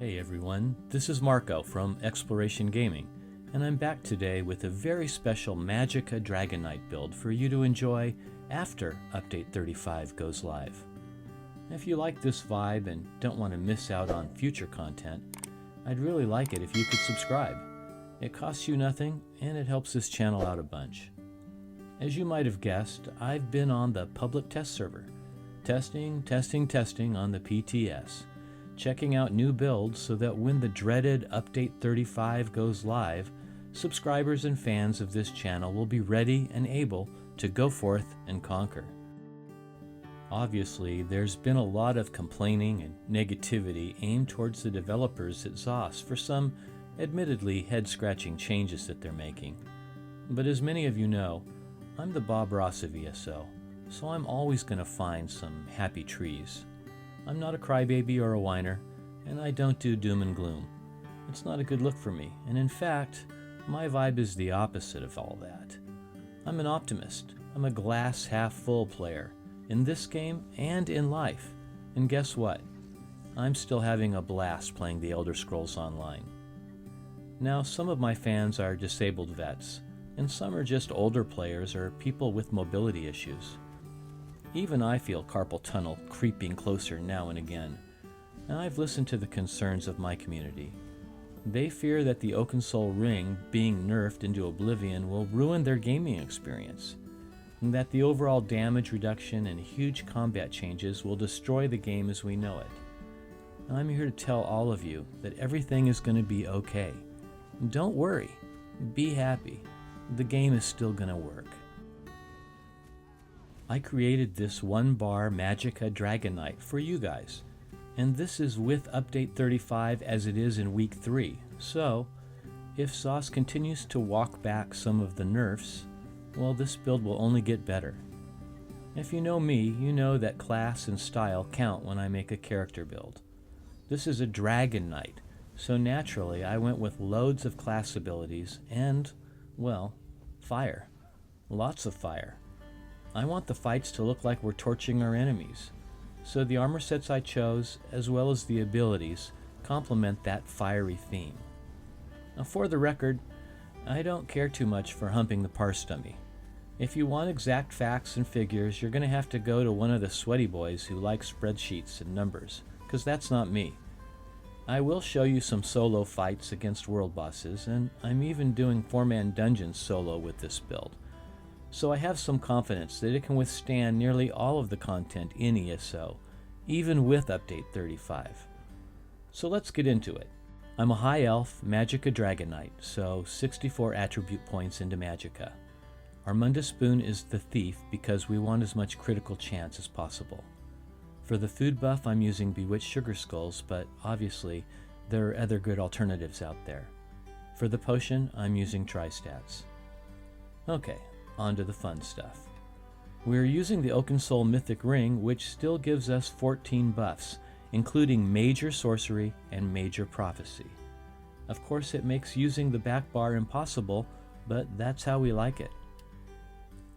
Hey everyone, this is Marco from Exploration Gaming, and I'm back today with a very special Magika DragonKnight build for you to enjoy after Update 35 goes live. If you like this vibe and don't want to miss out on future content, I'd really like it if you could subscribe. It costs you nothing and it helps this channel out a bunch. As you might have guessed, I've been on the public test server, testing on the PTS, checking out new builds so that when the dreaded Update 35 goes live, subscribers and fans of this channel will be ready and able to go forth and conquer. Obviously, there's been a lot of complaining and negativity aimed towards the developers at ZOS for some admittedly head-scratching changes that they're making. But as many of you know, I'm the Bob Ross of ESO, so I'm always going to find some happy trees. I'm not a crybaby or a whiner, and I don't do doom and gloom. It's not a good look for me, and in fact, my vibe is the opposite of all that. I'm an optimist. I'm a glass half full player, in this game and in life. And guess what? I'm still having a blast playing the Elder Scrolls Online. Now, some of my fans are disabled vets, and some are just older players or people with mobility issues. Even I feel carpal tunnel creeping closer now and again, and I've listened to the concerns of my community. They fear that the Oakensoul ring being nerfed into oblivion will ruin their gaming experience, and that the overall damage reduction and huge combat changes will destroy the game as we know it. I'm here to tell all of you that everything is going to be okay. Don't worry. Be happy. The game is still going to work. I created this one-bar Magika DragonKnight for you guys, and this is with Update 35 as it is in Week 3, so if ZOS continues to walk back some of the nerfs, well, this build will only get better. If you know me, you know that class and style count when I make a character build. This is a Dragon Knight, so naturally I went with loads of class abilities and, well, fire. Lots of fire. I want the fights to look like we're torching our enemies, so the armor sets I chose, as well as the abilities, complement that fiery theme. Now for the record, I don't care too much for humping the parse dummy. If you want exact facts and figures, you're going to have to go to one of the sweaty boys who like spreadsheets and numbers, because that's not me. I will show you some solo fights against world bosses, and I'm even doing 4-man dungeons solo with this build. So I have some confidence that it can withstand nearly all of the content in ESO, even with Update 35. So let's get into it. I'm a High Elf Magika DragonKnight, so 64 attribute points into Magika. Our Mundus Boon is the Thief because we want as much critical chance as possible. For the food buff, I'm using Bewitched Sugar Skulls, but obviously there are other good alternatives out there. For the potion, I'm using Tristats. Okay. On to the fun stuff. We're using the Oakensoul Mythic Ring, which still gives us 14 buffs, including Major Sorcery and Major Prophecy. Of course, it makes using the back bar impossible, but that's how we like it.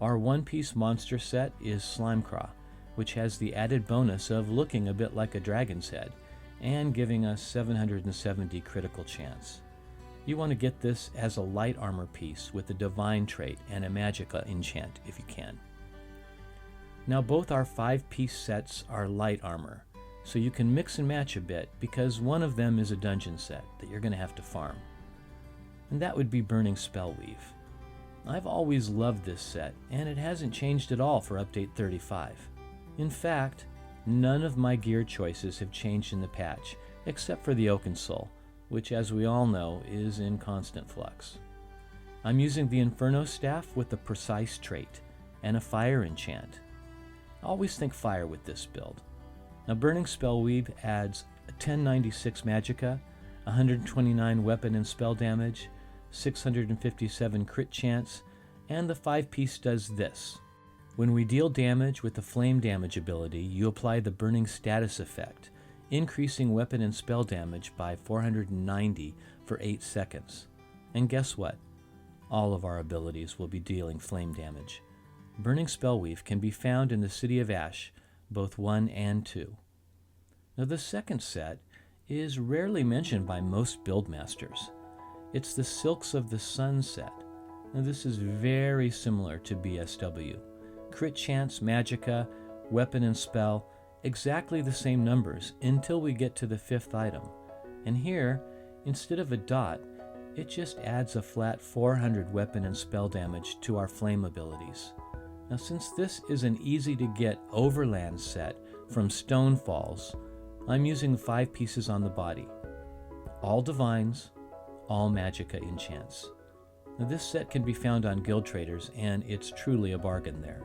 Our one-piece monster set is Slimecraw, which has the added bonus of looking a bit like a dragon's head, and giving us 770 critical chance. You want to get this as a light armor piece with a divine trait and a Magika enchant if you can. Now both our 5-piece sets are light armor, so you can mix and match a bit because one of them is a dungeon set that you're going to have to farm. And that would be Burning Spellweave. I've always loved this set, and it hasn't changed at all for Update 35. In fact, none of my gear choices have changed in the patch, except for the Oakensoul, which as we all know is in constant flux. I'm using the Inferno Staff with the Precise trait and a Fire enchant. I always think fire with this build. Now Burning Spellweave adds a 1096 Magika, 129 weapon and spell damage, 657 crit chance, and the 5-piece does this. When we deal damage with the Flame Damage ability, you apply the Burning Status effect, increasing weapon and spell damage by 490 for 8 seconds. And guess what? All of our abilities will be dealing flame damage. Burning Spellweave can be found in the City of Ash, both 1 and 2. Now the second set is rarely mentioned by most buildmasters. It's the Silks of the Sun set. Now this is very similar to BSW. Crit chance, magicka, weapon and spell, exactly the same numbers until we get to the 5th item. And here, instead of a dot, it just adds a flat 400 weapon and spell damage to our flame abilities. Now since this is an easy to get overland set from Stone Falls, I'm using 5 pieces on the body. All divines, all magicka enchants. Now this set can be found on Guild Traders and it's truly a bargain there.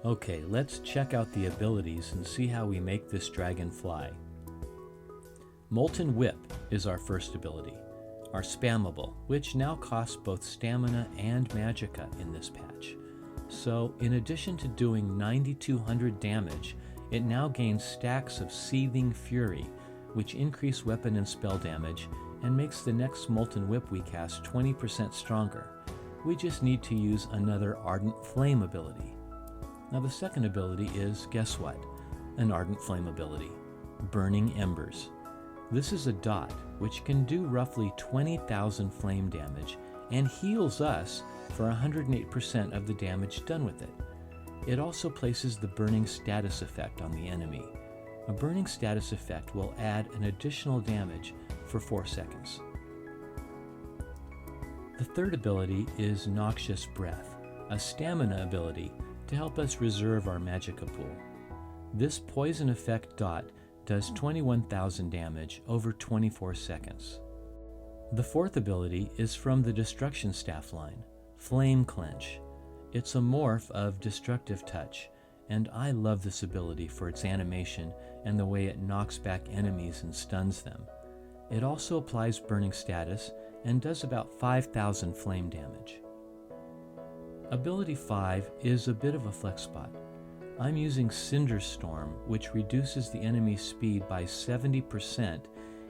Okay, let's check out the abilities and see how we make this dragon fly. Molten Whip is our first ability, our spammable, which now costs both stamina and magicka in this patch. So in addition to doing 9200 damage, it now gains stacks of Seething Fury, which increase weapon and spell damage and makes the next Molten Whip we cast 20% stronger. We just need to use another Ardent Flame ability. Now the second ability is, guess what? An Ardent Flame ability, Burning Embers. This is a dot which can do roughly 20,000 flame damage and heals us for 108% of the damage done with it. It also places the burning status effect on the enemy. A burning status effect will add an additional damage for 4 seconds. The third ability is Noxious Breath, a stamina ability to help us reserve our magicka pool. This poison effect dot does 21,000 damage over 24 seconds. The fourth ability is from the Destruction Staff line, Flame Clench. It's a morph of Destructive Touch, and I love this ability for its animation and the way it knocks back enemies and stuns them. It also applies burning status and does about 5,000 flame damage. Ability 5 is a bit of a flex spot. I'm using Cinderstorm, which reduces the enemy's speed by 70%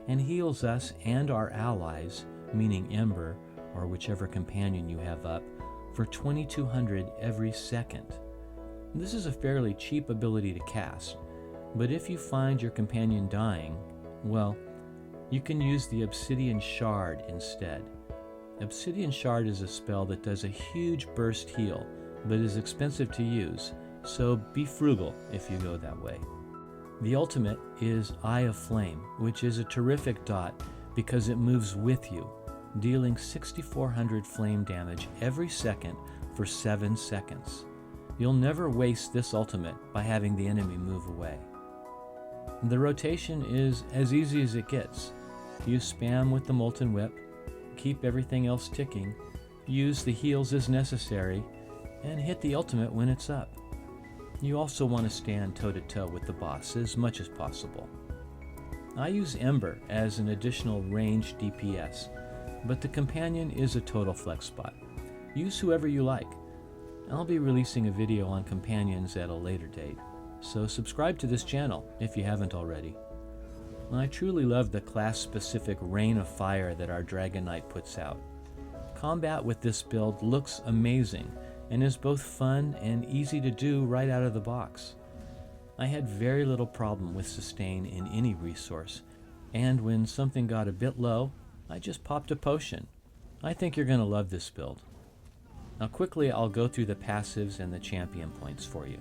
and heals us and our allies, meaning Ember or whichever companion you have up, for 2200 every second. This is a fairly cheap ability to cast, but if you find your companion dying, well, you can use the Obsidian Shard instead. Obsidian Shard is a spell that does a huge burst heal, but is expensive to use, so be frugal if you go that way. The ultimate is Eye of Flame, which is a terrific dot because it moves with you, dealing 6,400 flame damage every second for 7 seconds. You'll never waste this ultimate by having the enemy move away. The rotation is as easy as it gets. You spam with the Molten Whip, keep everything else ticking, use the heals as necessary, and hit the ultimate when it's up. You also want to stand toe-to-toe with the boss as much as possible. I use Ember as an additional ranged DPS, but the companion is a total flex spot. Use whoever you like. I'll be releasing a video on companions at a later date, so subscribe to this channel if you haven't already. I truly love the class-specific Rain of Fire that our DragonKnight puts out. Combat with this build looks amazing and is both fun and easy to do right out of the box. I had very little problem with sustain in any resource, and when something got a bit low, I just popped a potion. I think you're going to love this build. Now quickly I'll go through the passives and the champion points for you.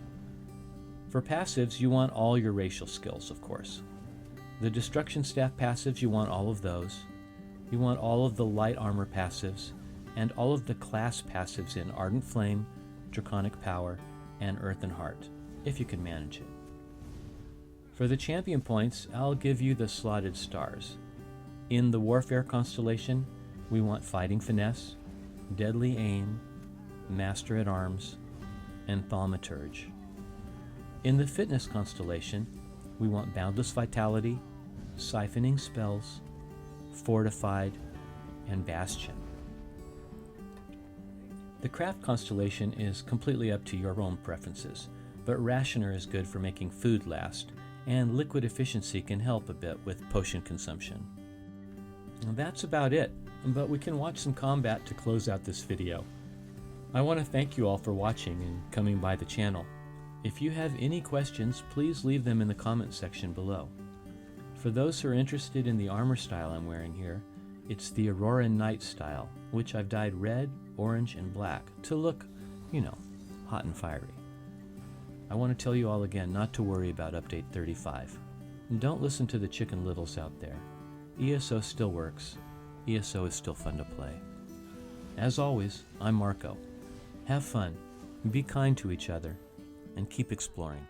For passives, you want all your racial skills, of course. The Destruction Staff passives, you want all of those. You want all of the light armor passives, and all of the class passives in Ardent Flame, Draconic Power, and Earthen Heart, if you can manage it. For the champion points, I'll give you the slotted stars. In the Warfare constellation, we want Fighting Finesse, Deadly Aim, Master at Arms, and Thaumaturge. In the Fitness constellation, we want Boundless Vitality, Siphoning Spells, Fortified, and Bastion. The Craft constellation is completely up to your own preferences, but Rationer is good for making food last, and Liquid Efficiency can help a bit with potion consumption. And that's about it, but we can watch some combat to close out this video. I want to thank you all for watching and coming by the channel. If you have any questions, please leave them in the comment section below. For those who are interested in the armor style I'm wearing here, it's the Aurora Knight style, which I've dyed red, orange, and black to look, hot and fiery. I want to tell you all again not to worry about Update 35. And don't listen to the Chicken Littles out there. ESO still works. ESO is still fun to play. As always, I'm Marco. Have fun, be kind to each other, and keep exploring.